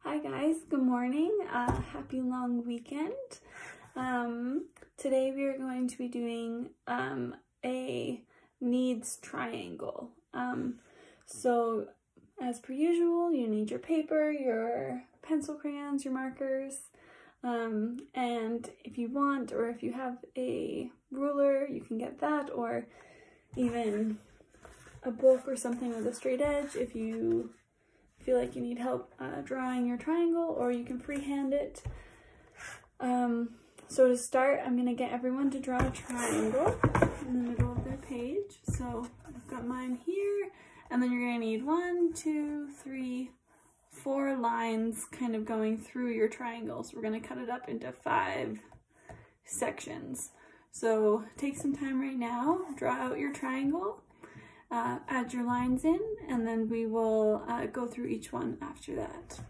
Hi guys, good morning. Happy long weekend. Today we are going to be doing a needs triangle. So as per usual, you need your paper, your pencil crayons, your markers, and if you want, or if you have a ruler, you can get that, or even a book or something with a straight edge if you feel like you need help drawing your triangle, or you can freehand it. So to start, I'm going to get everyone to draw a triangle in the middle of their page. So I've got mine here, and then you're going to need 1, 2, 3, 4 lines kind of going through your triangle. So we're going to cut it up into 5 sections. So take some time right now, draw out your triangle. Add your lines in, and then we will go through each one after that.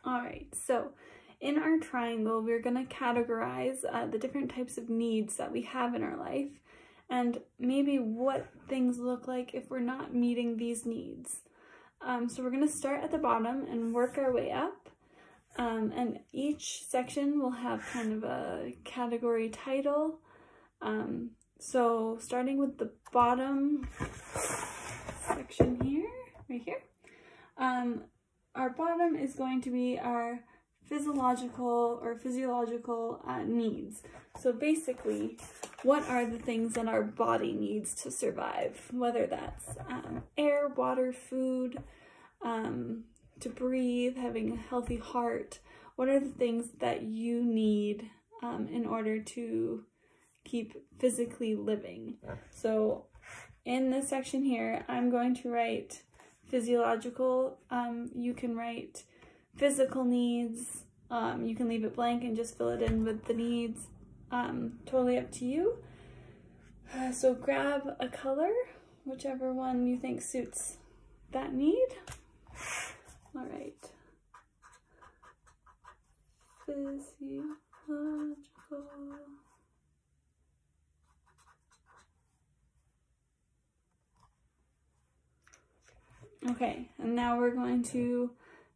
Alright, so in our triangle, we're going to categorize the different types of needs that we have in our life, and maybe what things look like if we're not meeting these needs. So we're going to start at the bottom and work our way up, and each section will have kind of a category title. So starting with the bottom section here, right here, our bottom is going to be our physiological needs. So basically, what are the things that our body needs to survive? Whether that's air, water, food, to breathe, having a healthy heart. What are the things that you need in order to keep physically living? So in this section here, I'm going to write physiological. You can write physical needs. You can leave it blank and just fill it in with the needs. Totally up to you. So grab a color, whichever one you think suits that need. All right. Physiological. Okay, and now we're going to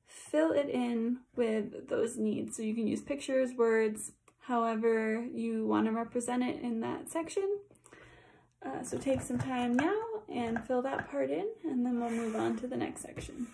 fill it in with those needs. So you can use pictures, words, however you want to represent it in that section. So take some time now and fill that part in, and then we'll move on to the next section.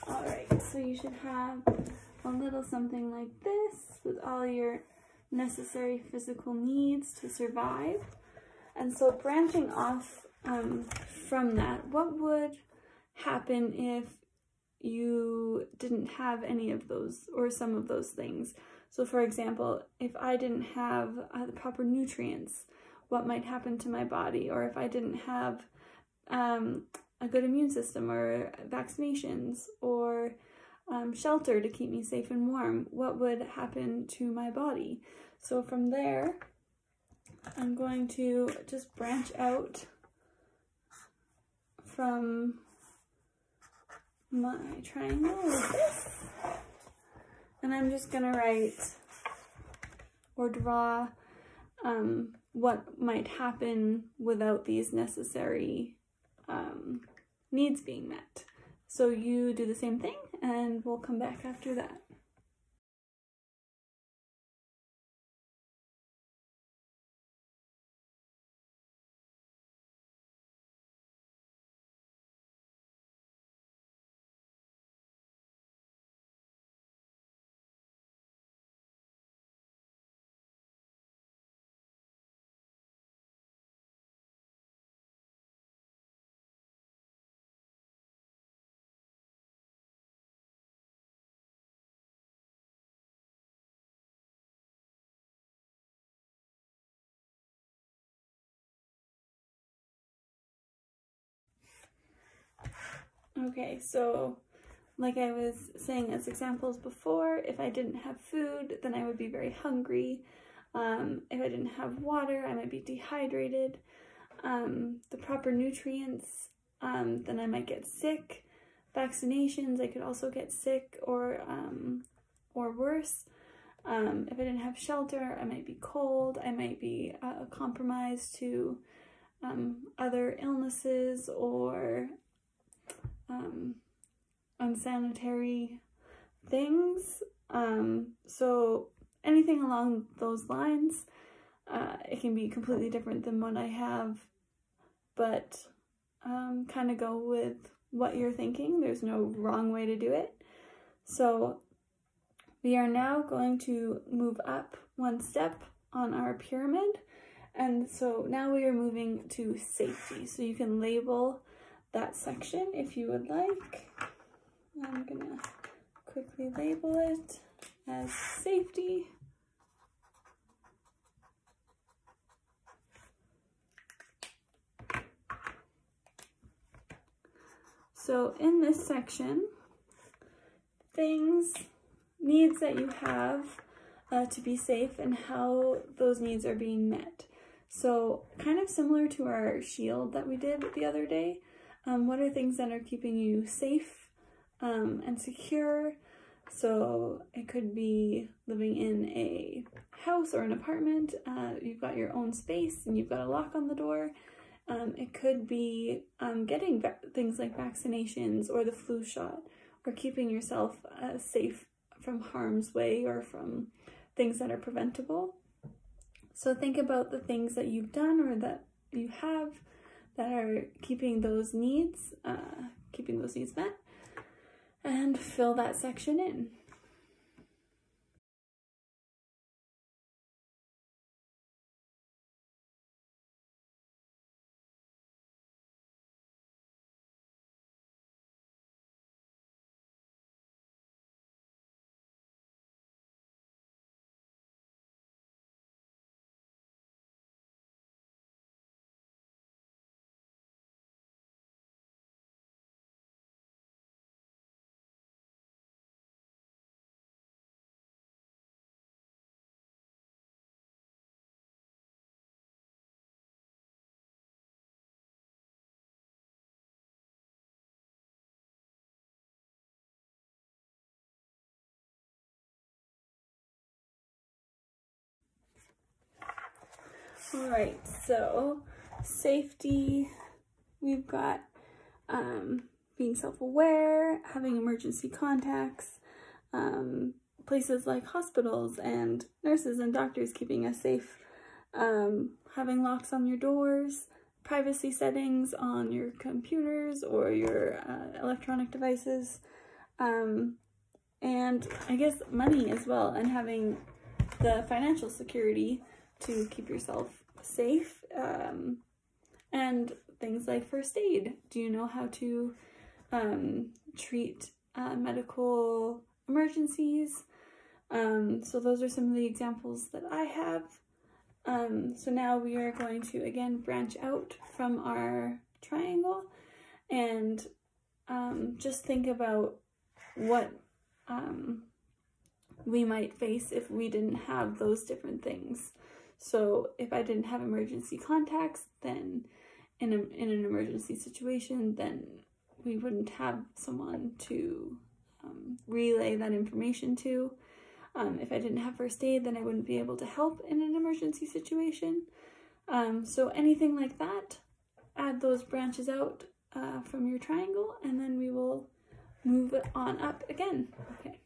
Alright, so you should have a little something like this with all your necessary physical needs to survive. And so branching off from that, what would happen if you didn't have any of those or some of those things? So for example, if I didn't have the proper nutrients, what might happen to my body? Or if I didn't have a good immune system, or vaccinations, or shelter to keep me safe and warm, what would happen to my body? So from there, I'm going to just branch out from my triangle like this, and I'm just gonna write or draw what might happen without these necessary needs being met. So you do the same thing, and we'll come back after that. Okay, so like I was saying as examples before, if I didn't have food, then I would be very hungry. If I didn't have water, I might be dehydrated. The proper nutrients, then I might get sick. Vaccinations, I could also get sick or worse. If I didn't have shelter, I might be cold. I might be compromised to other illnesses or unsanitary things. So anything along those lines, it can be completely different than what I have, but kind of go with what you're thinking. There's no wrong way to do it. So we are now going to move up one step on our pyramid, and so now we are moving to safety. So you can label that section if you would like. I'm gonna quickly label it as safety. So in this section, needs that you have to be safe and how those needs are being met. So kind of similar to our shield that we did the other day. What are things that are keeping you safe and secure? So it could be living in a house or an apartment. You've got your own space and you've got a lock on the door. It could be getting things like vaccinations or the flu shot, or keeping yourself safe from harm's way or from things that are preventable. So think about the things that you've done or that you have that are keeping those needs met, and fill that section in. All right, so safety, we've got being self-aware, having emergency contacts, places like hospitals and nurses and doctors keeping us safe, having locks on your doors, privacy settings on your computers or your electronic devices, and I guess money as well, and having the financial security to keep yourself safe, and things like first aid. Do you know how to treat medical emergencies? So those are some of the examples that I have. So now we are going to again branch out from our triangle and just think about what we might face if we didn't have those different things. So if I didn't have emergency contacts, then in an emergency situation, then we wouldn't have someone to relay that information to. If I didn't have first aid, then I wouldn't be able to help in an emergency situation. So anything like that, add those branches out from your triangle, and then we will move it on up again. Okay.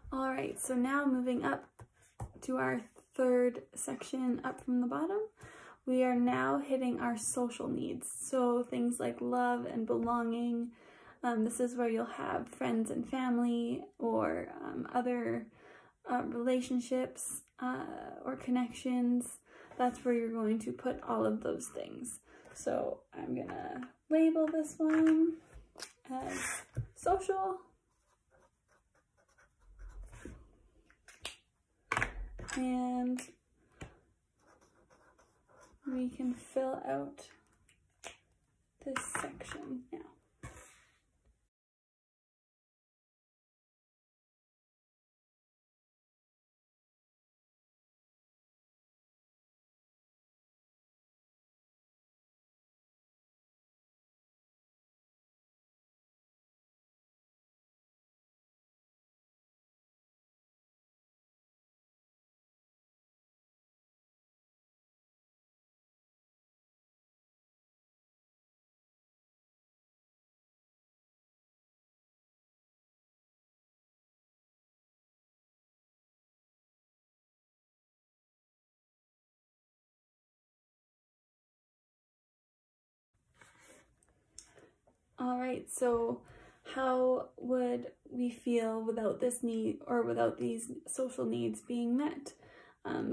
All right, so now moving up to our third section up from the bottom, we are now hitting our social needs. So things like love and belonging. This is where you'll have friends and family, or other relationships or connections. That's where you're going to put all of those things. So I'm gonna label this one as social. And we can fill out this section now. All right, so how would we feel without this need, or without these social needs being met?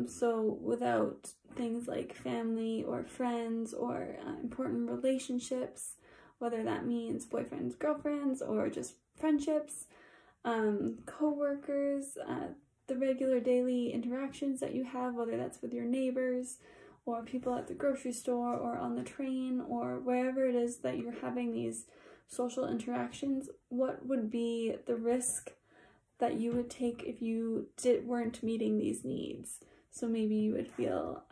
So without things like family or friends or important relationships, whether that means boyfriends, girlfriends, or just friendships, co-workers, the regular daily interactions that you have, whether that's with your neighbors or people at the grocery store or on the train or wherever it is that you're having these social interactions, what would be the risk that you would take if you weren't meeting these needs? So maybe you would feel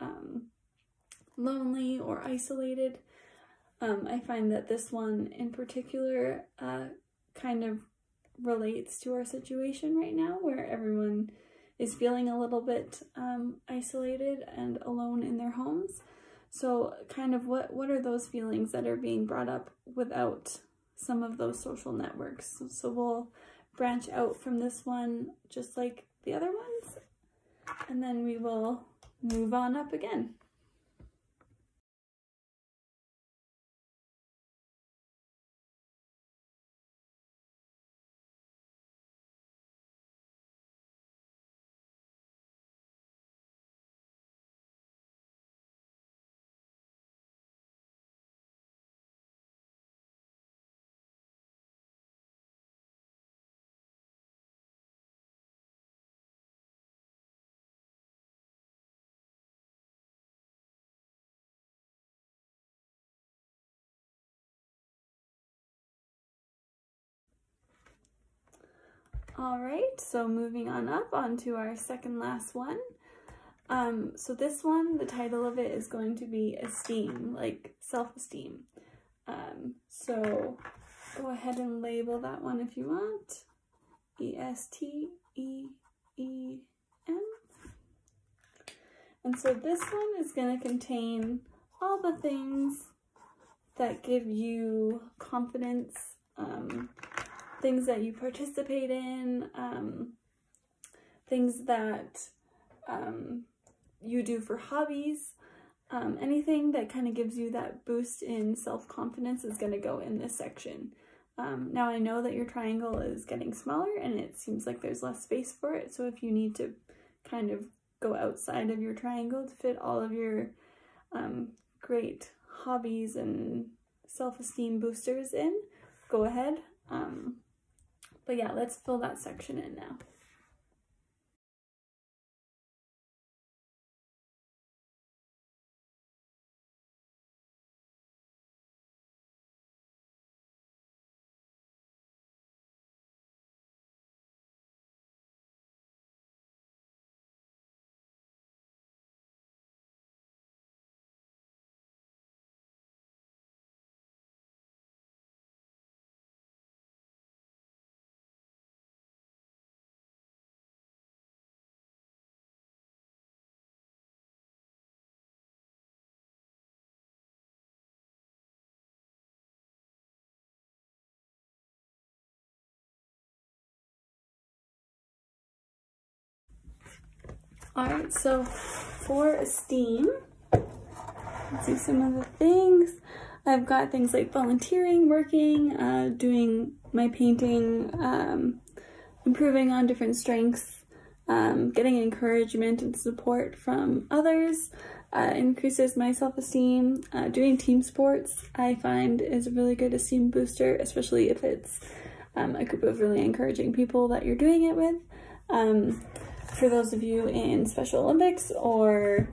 lonely or isolated. I find that this one in particular kind of relates to our situation right now, where everyone is feeling a little bit isolated and alone in their homes. So kind of what are those feelings that are being brought up without some of those social networks? So we'll branch out from this one just like the other ones, and then we will move on up again. All right, so moving on up onto our second last one. So this one, the title of it is going to be esteem, like self-esteem. So go ahead and label that one if you want. E-S-T-E-E-M. And so this one is going to contain all the things that give you confidence, things that you participate in, things that you do for hobbies, anything that kind of gives you that boost in self-confidence is going to go in this section. Now I know that your triangle is getting smaller and it seems like there's less space for it, so if you need to kind of go outside of your triangle to fit all of your great hobbies and self-esteem boosters in, go ahead. But yeah, let's fill that section in now. Alright, so for esteem, let's see some of the things. I've got things like volunteering, working, doing my painting, improving on different strengths, getting encouragement and support from others, increases my self-esteem. Doing team sports I find is a really good esteem booster, especially if it's a group of really encouraging people that you're doing it with. For those of you in Special Olympics or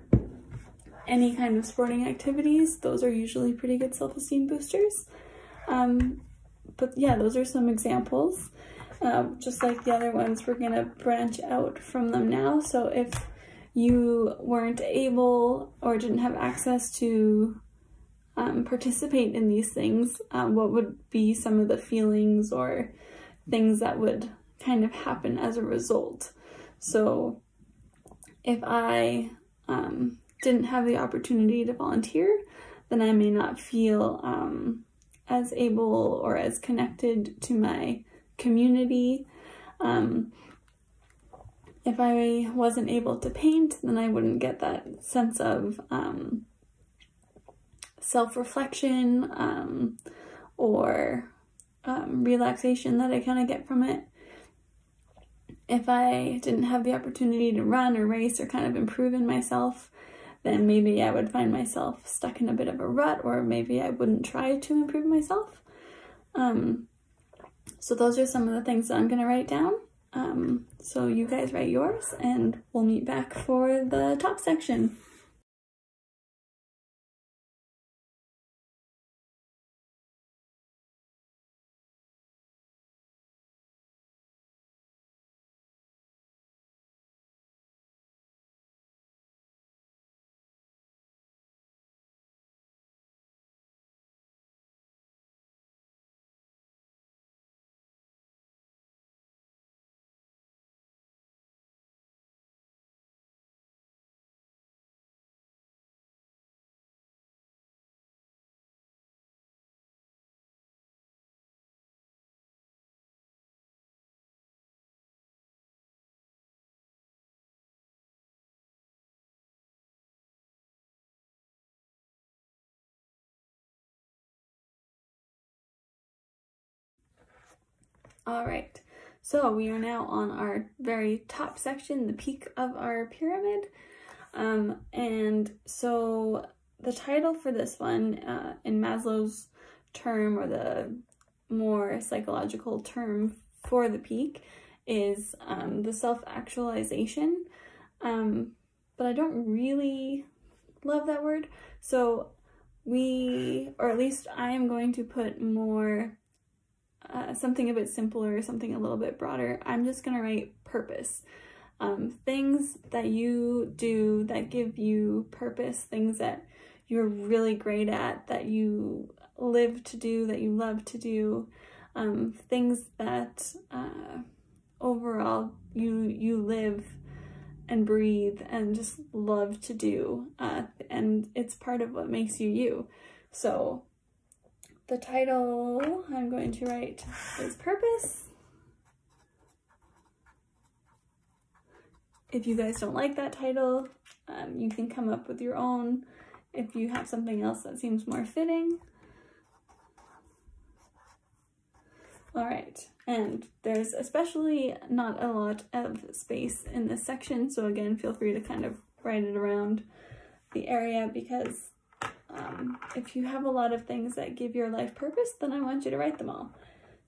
any kind of sporting activities, those are usually pretty good self-esteem boosters. But yeah, those are some examples. Just like the other ones, we're gonna branch out from them now. So if you weren't able or didn't have access to participate in these things, what would be some of the feelings or things that would kind of happen as a result? So if I didn't have the opportunity to volunteer, then I may not feel as able or as connected to my community. If I wasn't able to paint, then I wouldn't get that sense of self-reflection or relaxation that I kind of get from it. If I didn't have the opportunity to run or race or kind of improve in myself, then maybe I would find myself stuck in a bit of a rut, or maybe I wouldn't try to improve myself. So those are some of the things that I'm going to write down. So you guys write yours and we'll meet back for the top section. All right, so we are now on our very top section, the peak of our pyramid. And so the title for this one, in Maslow's term, or the more psychological term for the peak, is the self-actualization. But I don't really love that word. So or at least I am going to put more something a bit simpler, something a little bit broader. I'm just gonna write purpose. Things that you do that give you purpose, things that you're really great at, that you live to do, that you love to do, things that overall you live and breathe and just love to do, and it's part of what makes you you. So the title I'm going to write is Purpose. If you guys don't like that title, you can come up with your own if you have something else that seems more fitting. All right, and there's especially not a lot of space in this section, so again, feel free to kind of write it around the area, because if you have a lot of things that give your life purpose, then I want you to write them all.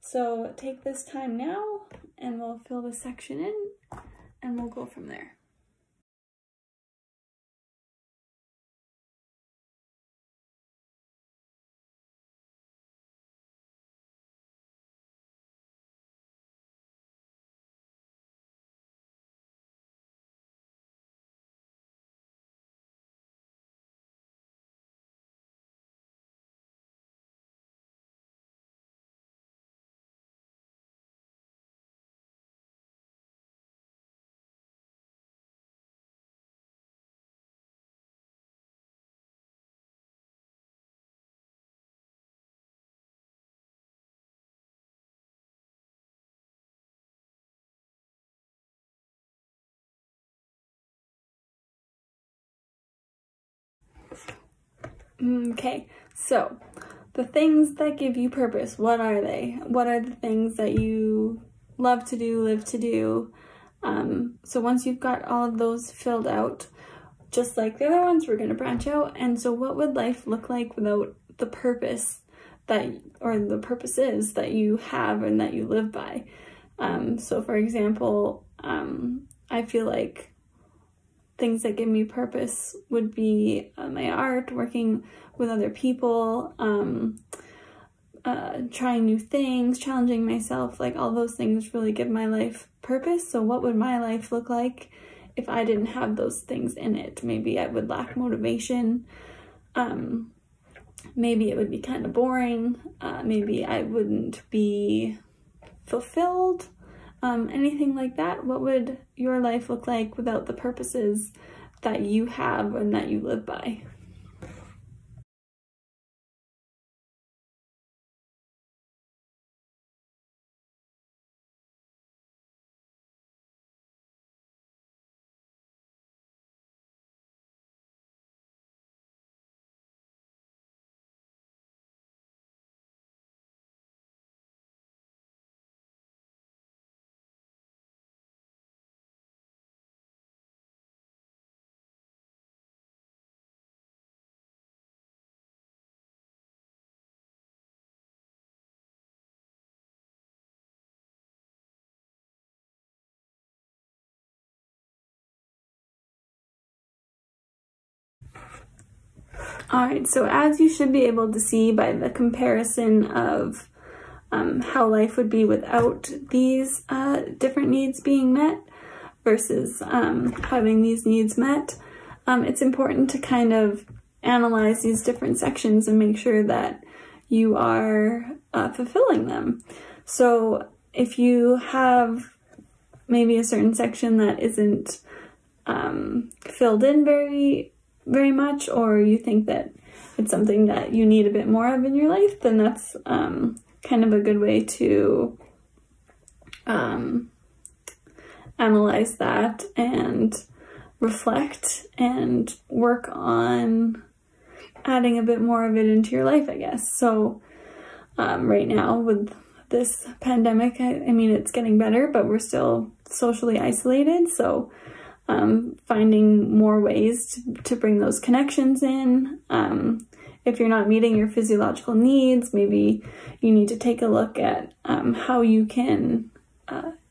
So take this time now, and we'll fill this section in, and we'll go from there. Okay, so the things that give you purpose, what are they? What are the things that you love to do, live to do? So once you've got all of those filled out, just like the other ones, we're going to branch out. And so what would life look like without the purpose that, or the purposes that you have and that you live by? So for example, I feel like things that give me purpose would be my art, working with other people, trying new things, challenging myself, like all those things really give my life purpose. So what would my life look like if I didn't have those things in it? Maybe I would lack motivation. Maybe it would be kind of boring. Maybe I wouldn't be fulfilled. Anything like that. What would your life look like without the purposes that you have and that you live by? Alright, so as you should be able to see by the comparison of how life would be without these different needs being met versus having these needs met, it's important to kind of analyze these different sections and make sure that you are fulfilling them. So if you have maybe a certain section that isn't filled in very much, or you think that it's something that you need a bit more of in your life, then that's kind of a good way to analyze that and reflect and work on adding a bit more of it into your life, I guess. So right now with this pandemic, I mean, it's getting better, but we're still socially isolated, so finding more ways to bring those connections in. If you're not meeting your physiological needs, maybe you need to take a look at how you can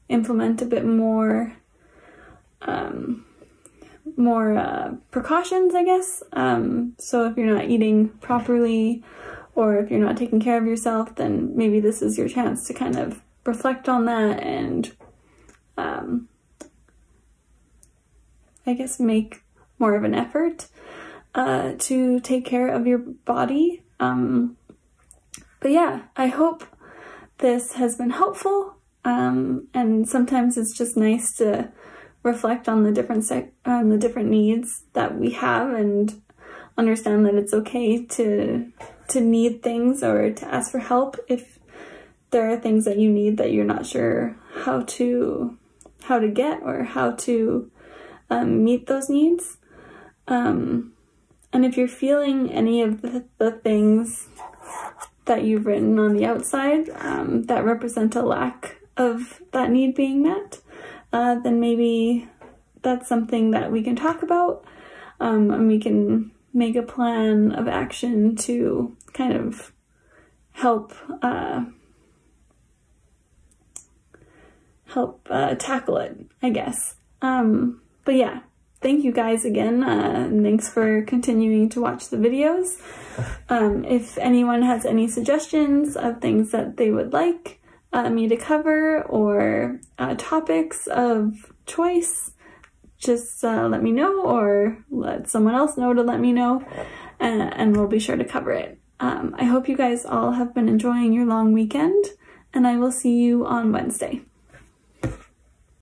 implement a bit more precautions, I guess. So if you're not eating properly, or if you're not taking care of yourself, then maybe this is your chance to kind of reflect on that and I guess make more of an effort to take care of your body. But yeah, I hope this has been helpful, and sometimes it's just nice to reflect on the different needs that we have and understand that it's okay to to need things or to ask for help if there are things that you need that you're not sure how to get or how to meet those needs. And if you're feeling any of the things that you've written on the outside that represent a lack of that need being met, then maybe that's something that we can talk about, and we can make a plan of action to kind of help tackle it, I guess. But yeah, thank you guys again, and thanks for continuing to watch the videos. If anyone has any suggestions of things that they would like me to cover, or topics of choice, just let me know, or let someone else know to let me know, and we'll be sure to cover it. I hope you guys all have been enjoying your long weekend, and I will see you on Wednesday.